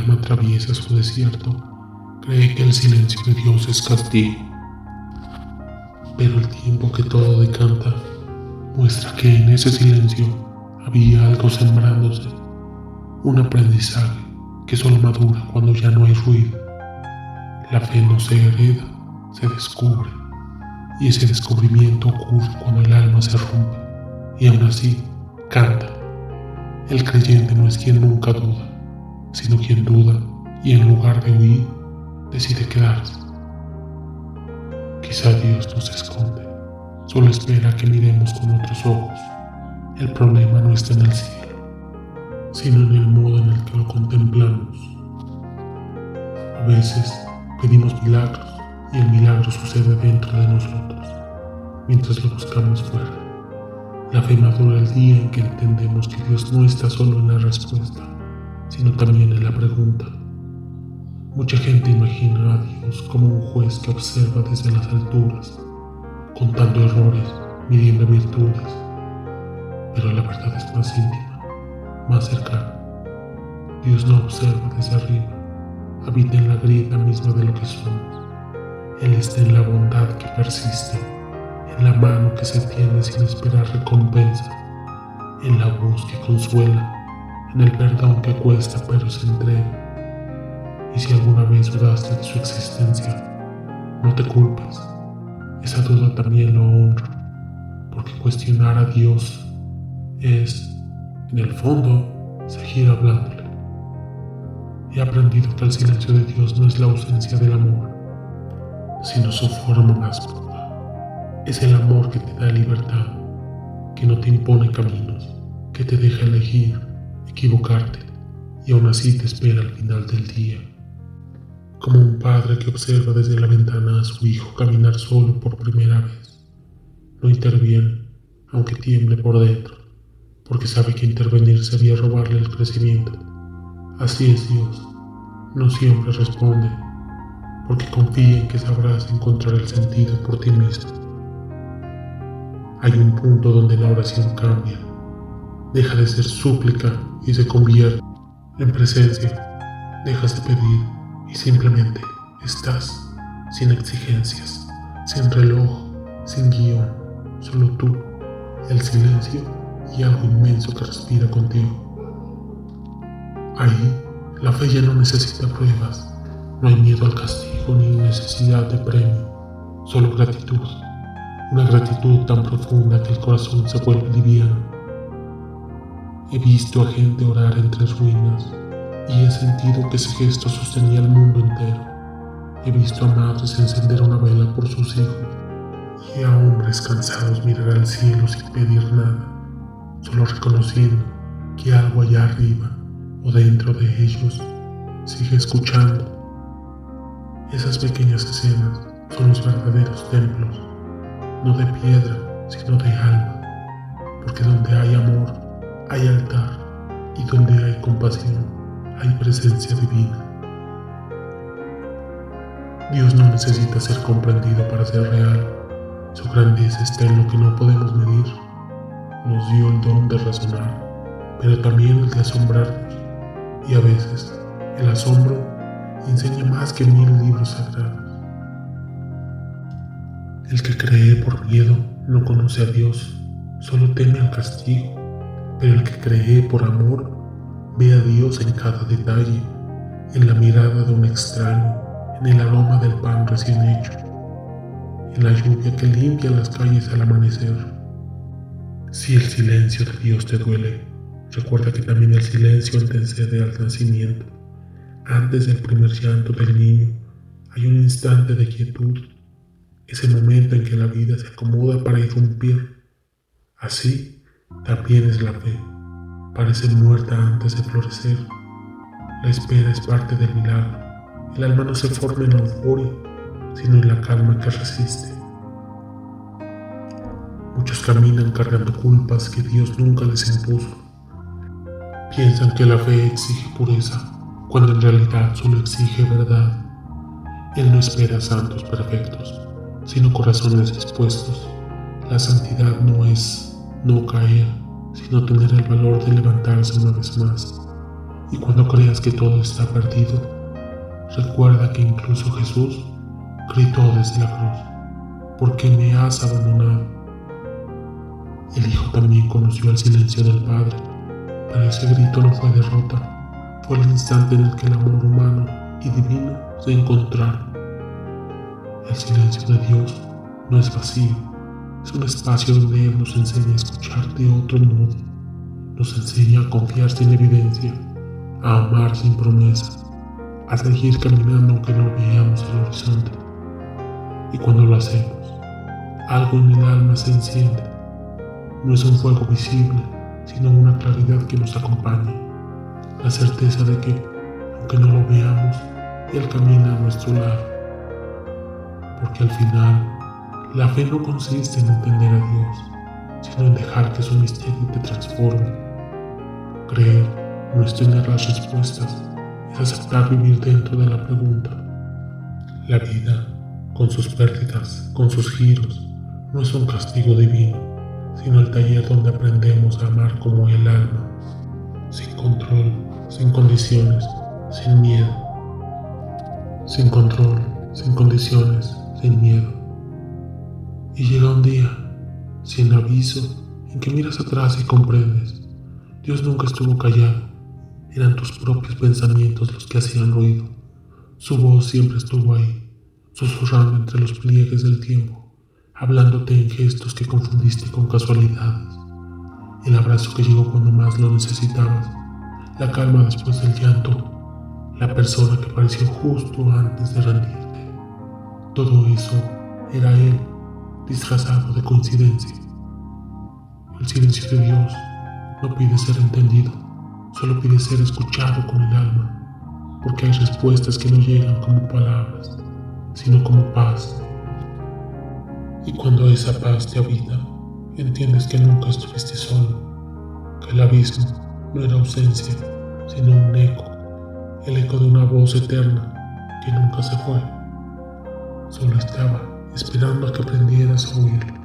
alma atraviesa su desierto, cree que el silencio de Dios es castigo. Pero el tiempo que todo decanta muestra que en ese silencio había algo sembrándose, un aprendizaje que solo madura cuando ya no hay ruido. La fe no se hereda, se descubre, y ese descubrimiento ocurre cuando el alma se rompe y aún así canta. El creyente no es quien nunca duda, sino quien duda y en lugar de huir, decide quedarse. Quizá Dios nos esconde, solo espera que miremos con otros ojos. El problema no está en el cielo, sino en el modo en el que lo contemplamos. A veces pedimos milagros y el milagro sucede dentro de nosotros, mientras lo buscamos fuera. La fe madura el día en que entendemos que Dios no está solo en la respuesta, sino también en la pregunta. Mucha gente imagina a Dios como un juez que observa desde las alturas, contando errores, midiendo virtudes, pero la verdad es más íntima, más cercana. Dios no observa desde arriba, habita en la grieta misma de lo que somos. Él está en la bondad que persiste, en la mano que se tiende sin esperar recompensa, en la voz que consuela, en el perdón que cuesta pero se entrega. Y si alguna vez dudaste de su existencia, no te culpes, esa duda también lo honra, porque cuestionar a Dios es, en el fondo, seguir hablándole. He aprendido que el silencio de Dios no es la ausencia del amor, sino su forma más pura. Es el amor que te da libertad, que no te impone caminos, que te deja elegir, equivocarte y aún así te espera al final del día. Como un padre que observa desde la ventana a su hijo caminar solo por primera vez. No interviene, aunque tiemble por dentro, porque sabe que intervenir sería robarle el crecimiento. Así es Dios, no siempre responde, porque confía en que sabrás encontrar el sentido por ti mismo. Hay un punto donde la oración cambia, deja de ser súplica y se convierte en presencia. Dejas de pedir y simplemente estás, sin exigencias, sin reloj, sin guión, solo tú, el silencio y algo inmenso que respira contigo. Ahí, la fe ya no necesita pruebas, no hay miedo al castigo ni necesidad de premio, solo gratitud, una gratitud tan profunda que el corazón se vuelve liviano. He visto a gente orar entre ruinas y he sentido que ese gesto sostenía el mundo entero. He visto a madres encender una vela por sus hijos y a hombres cansados mirar al cielo sin pedir nada, solo reconociendo que algo allá arriba o dentro de ellos sigue escuchando. Esas pequeñas escenas son los verdaderos templos, no de piedra, sino de alma, porque donde hay amor, hay altar, y donde hay compasión, hay presencia divina. Dios no necesita ser comprendido para ser real. Su grandeza está en lo que no podemos medir. Nos dio el don de razonar, pero también el de asombrarnos. Y a veces, el asombro enseña más que 1000 libros sagrados. El que cree por miedo no conoce a Dios, solo teme al castigo. Pero el que cree por amor ve a Dios en cada detalle, en la mirada de un extraño, en el aroma del pan recién hecho, en la lluvia que limpia las calles al amanecer. Si el silencio de Dios te duele, recuerda que también el silencio antecede al nacimiento. Antes del primer llanto del niño, hay un instante de quietud, ese momento en que la vida se acomoda para irrumpir. Así también es la fe. Parece muerta antes de florecer. La espera es parte del milagro. El alma no se forma en la euforia, sino en la calma que resiste. Muchos caminan cargando culpas que Dios nunca les impuso. Piensan que la fe exige pureza, cuando en realidad solo exige verdad. Él no espera santos perfectos, sino corazones dispuestos. La santidad no es no caer, sino tener el valor de levantarse una vez más. Y cuando creas que todo está perdido, recuerda que incluso Jesús gritó desde la cruz: ¿por qué me has abandonado? El Hijo también conoció el silencio del Padre, pero ese grito no fue derrota, fue el instante en el que el amor humano y divino se encontraron. El silencio de Dios no es vacío, es un espacio donde Él nos enseña a escuchar de otro modo, nos enseña a confiar sin evidencia, a amar sin promesa, a seguir caminando aunque no veamos el horizonte. Y cuando lo hacemos, algo en el alma se enciende. No es un fuego visible, sino una claridad que nos acompaña, la certeza de que, aunque no lo veamos, Él camina a nuestro lado. Porque al final, la fe no consiste en entender a Dios, sino en dejar que su misterio te transforme. Creer no es tener las respuestas, es aceptar vivir dentro de la pregunta. La vida, con sus pérdidas, con sus giros, no es un castigo divino, sino el taller donde aprendemos a amar como el alma, sin control, sin condiciones, sin miedo. Sin control, sin condiciones, sin miedo. Y llega un día, sin aviso, en que miras atrás y comprendes: Dios nunca estuvo callado, eran tus propios pensamientos los que hacían ruido. Su voz siempre estuvo ahí, susurrando entre los pliegues del tiempo, hablándote en gestos que confundiste con casualidades. El abrazo que llegó cuando más lo necesitabas, la calma después del llanto, la persona que apareció justo antes de rendirte. Todo eso era Él, disfrazado de coincidencia. El silencio de Dios no pide ser entendido, solo pide ser escuchado con el alma, porque hay respuestas que no llegan como palabras, sino como paz. Y cuando esa paz te habita, entiendes que nunca estuviste solo, que el abismo no era ausencia, sino un eco, el eco de una voz eterna que nunca se fue. Solo estaba esperando a que aprendieras a oírlo.